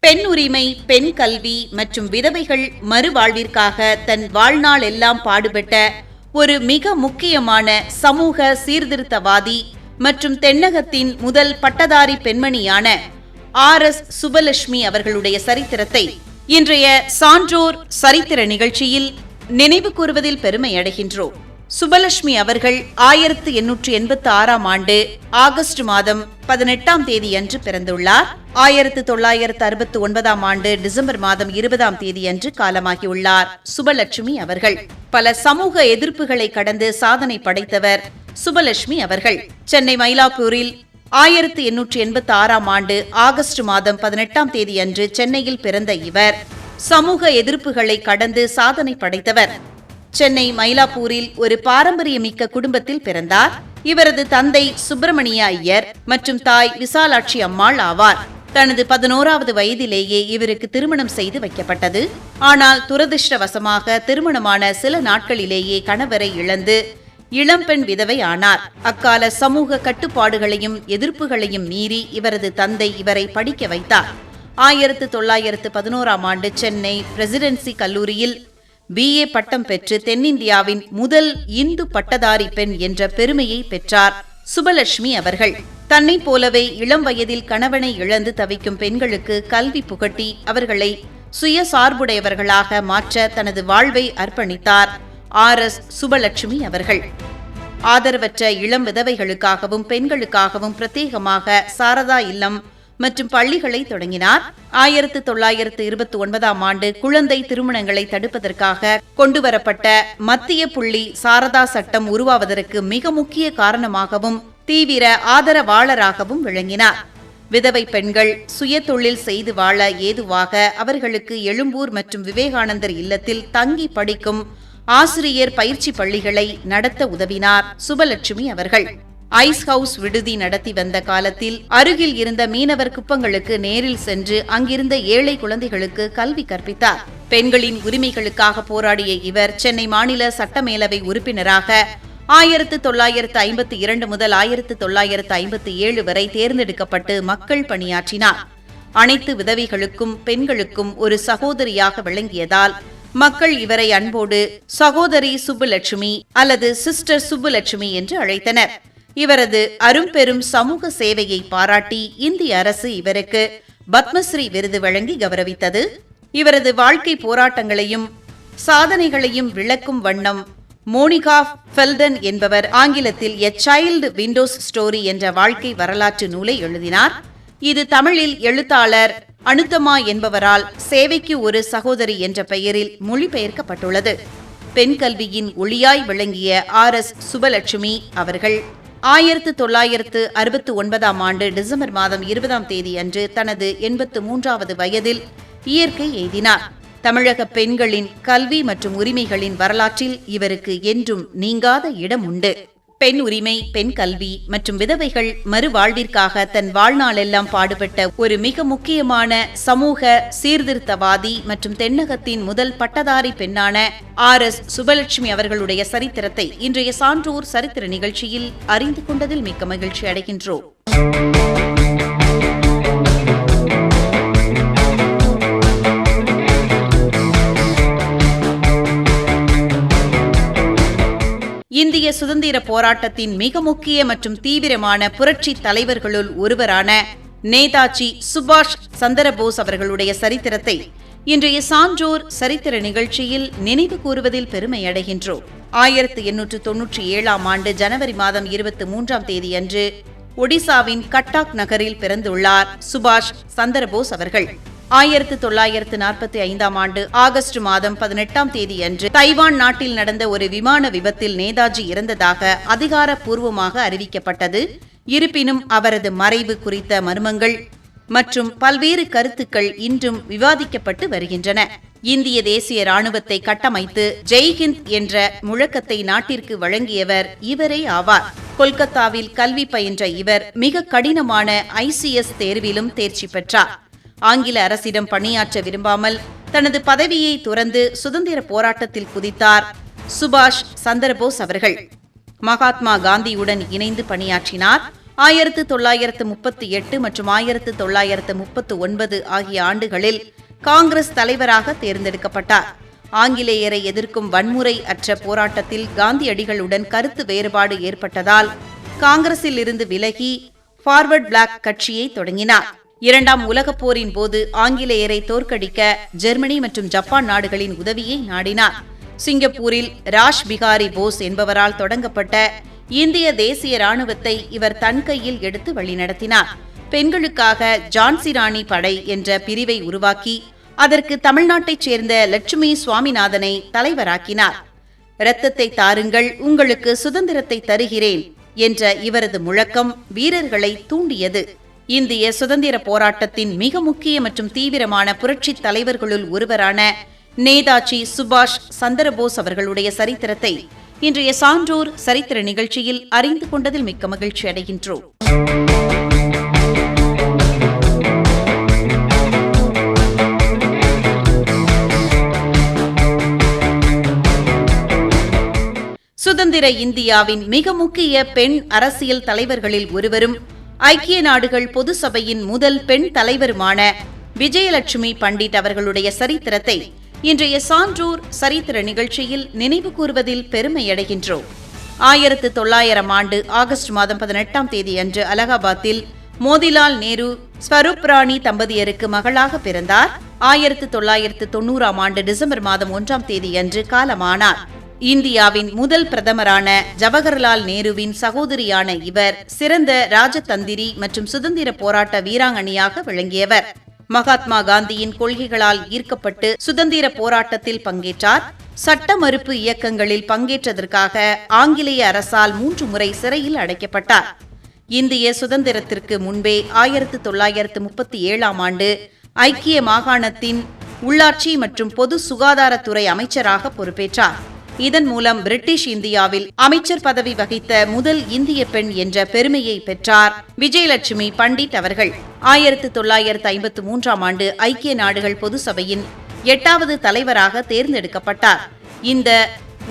பெண் உரிமை, பெண் கல்வி மற்றும் விதவைகள் மறுவாழ்விற்காக தன் வாழ்நாள் எல்லாம் பாடுபட்ட ஒரு மிக முக்கியமான சமூக சீர்திருத்தவாதி மற்றும் தென்னகத்தின் முதல் பட்டதாரி பெண்மணியான ஆர்.எஸ். சுப்பலட்சுமி அவர்களுடைய சரித்திரத்தை இன்றைய சான்றோர் சரித்திர நிகழ்ச்சியில் நினைவு கூறுவதில் பெருமை அடைகின்றோம். சுப்பலட்சுமி அவர்கள் 1886ஆம் ஆண்டு ஆகஸ்ட் மாதம் 18ஆம் தேதி அன்று பிறந்துள்ளார். 1969ஆம் ஆண்டு டிசம்பர் மாதம் 20ஆம் தேதி அன்று காலமாகியுள்ளார். சுப்பலட்சுமி அவர்கள் பல சமூக எதிர்ப்புகளை கடந்து சாதனை படைத்தவர். சுப்பலட்சுமி அவர்கள் சென்னை மயிலாப்பூரில் 1886ஆம் ஆண்டு ஆகஸ்ட் மாதம் 18ஆம் தேதி அன்று சென்னையில் பிறந்த இவர் சமூக எதிர்ப்புகளை கடந்து சாதனை படைத்தவர். சென்னை மயிலாப்பூரில் ஒரு பாரம்பரியமிக்க குடும்பத்தில் பிறந்தார். இவரது தந்தை சுப்பிரமணிய ஐயர் மற்றும் தாய் விசாலாட்சி அம்மாள் ஆவார். தனது 11வது வயதிலேயே இவருக்கு திருமணம் செய்து வைக்கப்பட்டது. ஆனால் துரதிர்ஷ்டவசமாக திருமணமான சில நாட்களிலேயே கணவரை இழந்து இளம்பெண் விதவை ஆனார். அக்கால சமூக கட்டுப்பாடுகளையும் எதிர்ப்புகளையும் மீறி இவரது தந்தை இவரை படிக்க வைத்தார். 1911ஆம் ஆண்டு சென்னை பிரசிடென்சி கல்லூரியில் BA பட்டம் பெற்று தென்னிந்தியாவின் முதல் இந்து பட்டதாரி பெண் என்ற பெருமையை பெற்றார். சுப்பலட்சுமி அவர்கள் தன்னை போலவே இளம் வயதில் கணவனை இழந்து தவிக்கும் பெண்களுக்கு கல்வி புகட்டி அவர்களை சுயசார்புடையவர்களாக மாற்ற தனது வாழ்வை அர்ப்பணித்தார். ஆர்.எஸ். சுப்பலட்சுமி அவர்கள் ஆதரவற்ற இளம் விதவைகளுக்காகவும் பெண்களுக்காகவும் பிரத்யேகமாக சாரதா இல்லம் மற்றும் பள்ளிகளை தொடங்கினார். 1929ஆம் ஆண்டு குழந்தை திருமணங்களை தடுப்பதற்காக கொண்டுவரப்பட்ட மத்திய புள்ளி சாரதா சட்டம் உருவாவதற்கு மிக முக்கிய காரணமாகவும் தீவிர ஆதரவாளராகவும் விளங்கினார். விதவை பெண்கள் சுய தொழில் செய்து வாழ ஏதுவாக அவர்களுக்கு எழும்பூர் மற்றும் விவேகானந்தர் இல்லத்தில் தங்கி படிக்கும் ஆசிரியர் பயிற்சி பள்ளிகளை நடத்த உதவினார். சுப்பலட்சுமி அவர்கள் ஐஸ் ஹவுஸ் விடுதி நடத்தி வந்த காலத்தில் அருகில் இருந்த மீனவர் குப்பங்களுக்கு நேரில் சென்று அங்கிருந்த ஏழை குழந்தைகளுக்கு கல்வி கற்பித்தார். பெண்களின் உரிமைகளுக்காக போராடிய இவர் சென்னை மாநில சட்டமேலவை உறுப்பினராக 1952 முதல் 1957 வரை தேர்ந்தெடுக்கப்பட்டு மக்கள் பணியாற்றினார். அனைத்து விதவைகளுக்கும் பெண்களுக்கும் ஒரு சகோதரியாக விளங்கியதால் மக்கள் இவரை அன்போடு சகோதரி சுப்புலட்சுமி அல்லது சிஸ்டர் சுப்புலட்சுமி என்று அழைத்தனர். இவரது அரும்பெரும் சமூக சேவையை பாராட்டி இந்திய அரசு இவருக்கு பத்மஸ்ரீ விருது வழங்கி கௌரவித்தது. இவரது வாழ்க்கை போராட்டங்களையும் சாதனைகளையும் விளக்கும் வண்ணம் மோனிகா ஃபெல்டன் என்பவர் ஆங்கிலத்தில் எ சைல்டு விண்டோஸ் ஸ்டோரி என்ற வாழ்க்கை வரலாற்று நூலை எழுதினார். இது தமிழில் எழுத்தாளர் அனுத்தமா என்பவரால் சேவைக்கு ஒரு சகோதரி என்ற பெயரில் மொழிபெயர்க்கப்பட்டுள்ளது. பெண் கல்வியின் ஒளியாய் விளங்கிய ஆர்.எஸ். சுப்பலட்சுமி அவர்கள் 1969ஆம் ஆண்டு டிசம்பர் மாதம் 20ஆம் தேதி அன்று தனது 83வது வயதில் இயற்கை எய்தினார். தமிழக பெண்களின் கல்வி மற்றும் உரிமைகளின் வரலாற்றில் இவருக்கு என்றும் நீங்காத இடம் உண்டு. பெண் உரிமை, பெண் கல்வி மற்றும் விதவைகள் மறுவாழ்விற்காக தன் வாழ்நாளெல்லாம் பாடுபட்ட ஒரு மிக முக்கியமான சமூக சீர்திருத்தவாதி மற்றும் தென்னகத்தின் முதல் பட்டதாரி பெண்ணான ஆர்.எஸ். சுப்பலட்சுமி அவர்களுடைய சரித்திரத்தை இன்றைய சான்றோர் சரித்திர நிகழ்ச்சியில் அறிந்து கொண்டதில் மிக்க மகிழ்ச்சி அடைகின்றோம். இந்திய சுதந்திர போராட்டத்தின் மிக முக்கிய மற்றும் தீவிரமான புரட்சி தலைவர்களுள் ஒருவரான நேதாஜி சுபாஷ் சந்திரபோஸ் அவர்களுடைய சரித்திரத்தை இன்றைய சான்றோர் சரித்திர நிகழ்ச்சியில் நினைவு கூறுவதில் பெருமை அடைகின்றோம். 1897ஆம் ஆண்டு ஜனவரி மாதம் 23ஆம் தேதி அன்று ஒடிசாவின் கட்டாக் நகரில் பிறந்துள்ளார் சுபாஷ் சந்திரபோஸ் அவர்கள். 1945ஆம் ஆண்டு ஆகஸ்ட் மாதம் 18ஆம் தேதி அன்று தைவான் நாட்டில் நடந்த ஒரு விமான விபத்தில் நேதாஜி இறந்ததாக அதிகாரப்பூர்வமாக அறிவிக்கப்பட்டது. இருப்பினும் அவரது மறைவு குறித்த மர்மங்கள் மற்றும் பல்வேறு கருத்துக்கள் இன்றும் விவாதிக்கப்பட்டு வருகின்றன. இந்திய தேசிய ராணுவத்தை கட்டமைத்து ஜெய்ஹிந்த் என்ற முழக்கத்தை நாட்டிற்கு வழங்கியவர் இவரே ஆவார். கொல்கத்தாவில் கல்வி பயின்ற இவர் மிக கடினமான ICS தேர்விலும் தேர்ச்சி பெற்றார். ஆங்கில அரசிடம் பணியாற்ற விரும்பாமல் தனது பதவியை துறந்து சுதந்திர போராட்டத்தில் குதித்தார் சுபாஷ் சந்திரபோஸ் அவர்கள். மகாத்மா காந்தியுடன் இணைந்து பணியாற்றினார். 1938 மற்றும் 1939 ஆகிய ஆண்டுகளில் காங்கிரஸ் தலைவராக தேர்ந்தெடுக்கப்பட்டார். ஆங்கிலேயரை எதிர்க்கும் வன்முறை அற்ற போராட்டத்தில் காந்தியடிகளுடன் கருத்து வேறுபாடு ஏற்பட்டதால் காங்கிரஸில் இருந்து விலகி ஃபார்வர்ட் பிளாக் கட்சியை தொடங்கினார். இரண்டாம் உலகப் போரின் போது ஆங்கிலேயரை தோற்கடிக்க ஜெர்மனி மற்றும் ஜப்பான் நாடுகளின் உதவியை நாடினார். சிங்கப்பூரில் ராஷ் பிகாரி போஸ் என்பவரால் தொடங்கப்பட்ட இந்திய தேசிய ராணுவத்தை இவர் தன் கையில் எடுத்து வழிநடத்தினார். பெண்களுக்காக ஜான்சி ராணி படை என்ற பிரிவை உருவாக்கி அதற்கு தமிழ்நாட்டைச் சேர்ந்த லட்சுமி சுவாமிநாதனை தலைவராக்கினார். இரத்தத்தை தாருங்கள், உங்களுக்கு சுதந்திரத்தை தருகிறேன் என்ற இவரது முழக்கம் வீரர்களை தூண்டியது. இந்திய சுதந்திர போராட்டத்தின் மிக முக்கிய மற்றும் தீவிரமான புரட்சித் தலைவர்களுள் ஒருவரான நேதாஜி சுபாஷ் சந்திரபோஸ் அவர்களுடைய சரித்திரத்தை இன்றைய சான்றோர் சரித்திர நிகழ்ச்சியில் அறிந்து கொண்டதில் மிக்க மகிழ்ச்சி அடைகின்றோம். சுதந்திர இந்தியாவின் மிக முக்கிய பெண் அரசியல் தலைவர்களில் ஒருவரும் ஐக்கிய நாடுகள் பொது சபையின் முதல் பெண் தலைவருமான விஜயலட்சுமி பண்டிட் அவர்களுடைய சரித்திரத்தை இன்றைய சான்றோர் சரித்திர நிகழ்ச்சியில் நினைவு கூறுவதில் பெருமையடைகின்றோம். 1900 ஆண்டு ஆகஸ்ட் மாதம் 18ஆம் தேதி அன்று அலகாபாத்தில் மோதிலால் நேரு ஸ்வரூப் ராணி தம்பதியருக்கு மகளாக பிறந்தார். 1990ஆம் ஆண்டு டிசம்பர் மாதம் 1ஆம் தேதி அன்று காலமானார். இந்தியாவின் முதல் பிரதமரான ஜவஹர்லால் நேருவின் சகோதரியான இவர் சிறந்த ராஜதந்திரி மற்றும் சுதந்திர போராட்ட வீராங்கனையாக விளங்கியவர். மகாத்மா காந்தியின் கொள்கைகளால் ஈர்க்கப்பட்டு சுதந்திர போராட்டத்தில் பங்கேற்றார். சட்ட மறுப்பு இயக்கங்களில் பங்கேற்றதற்காக ஆங்கிலேய அரசால் 3 முறை சிறையில் அடைக்கப்பட்டார். இந்திய சுதந்திரத்திற்கு முன்பே 1937ஆம் ஆண்டு ஐக்கிய மாகாணத்தின் உள்ளாட்சி மற்றும் பொது சுகாதாரத்துறை அமைச்சராக பொறுப்பேற்றார். இதன் மூலம் பிரிட்டிஷ் இந்தியாவில் அமைச்சர் பதவி வகித்த முதல் இந்திய பெண் என்ற பெருமையை பெற்றார் விஜயலட்சுமி பண்டிட் அவர்கள். 1953ஆம் ஆண்டு ஐக்கிய நாடுகள் பொது சபையின் 8வது தலைவராக தேர்ந்தெடுக்கப்பட்டார். இந்த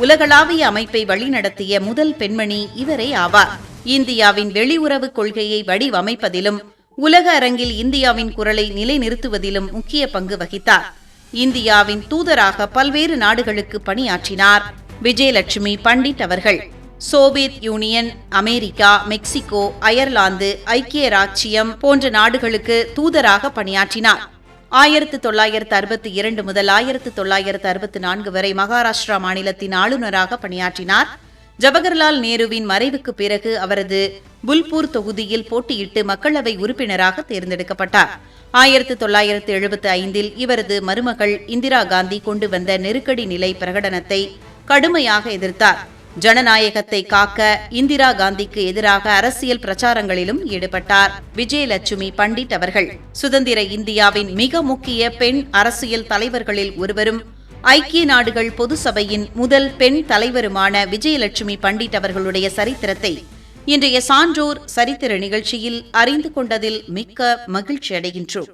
உலகளாவிய அமைப்பை வழிநடத்திய முதல் பெண்மணி இவரே ஆவார். இந்தியாவின் வெளியுறவு கொள்கையை வடிவமைப்பதிலும் உலக அரங்கில் இந்தியாவின் குரலை நிலைநிறுத்துவதிலும் முக்கிய பங்கு வகித்தார். இந்தியாவின் தூதராக பல்வேறு நாடுகளுக்கு பணியாற்றினார் விஜயலட்சுமி பண்டிட் அவர்கள். Soviet union, America, Mexico, Ireland, ஐக்கிய ராச்சியம் போன்ற நாடுகளுக்கு தூதராக பணியாற்றினார். 1962 முதல் 1964 வரை மகாராஷ்டிரா மாநிலத்தின் ஆளுநராக பணியாற்றினார். ஜவஹர்லால் நேருவின் மறைவுக்கு பிறகு அவரது புல்பூர் தொகுதியில் போட்டியிட்டு மக்களவை உறுப்பினராக தேர்ந்தெடுக்கப்பட்டார். 1975இல் இவரது மருமகள் இந்திரா காந்தி கொண்டு வந்த நெருக்கடி நிலை பிரகடனத்தை கடுமையாக எதிர்த்தார். ஜனநாயகத்தை காக்க இந்திரா காந்திக்கு எதிராக அரசியல் பிரச்சாரங்களிலும் ஈடுபட்டார் விஜயலட்சுமி பண்டிட் அவர்கள். சுதந்திர இந்தியாவின் மிக முக்கிய பெண் அரசியல் தலைவர்களில் ஒருவரும் ஐக்கிய நாடுகள் பொது சபையின் முதல் பெண் தலைவருமான விஜயலட்சுமி பண்டிட் அவர்களுடைய சரித்திரத்தை இன்றைய சான்றோர் சரித்திர நிகழ்ச்சியில் அறிந்து கொண்டதில் மிக்க மகிழ்ச்சி அடைகின்றோம்.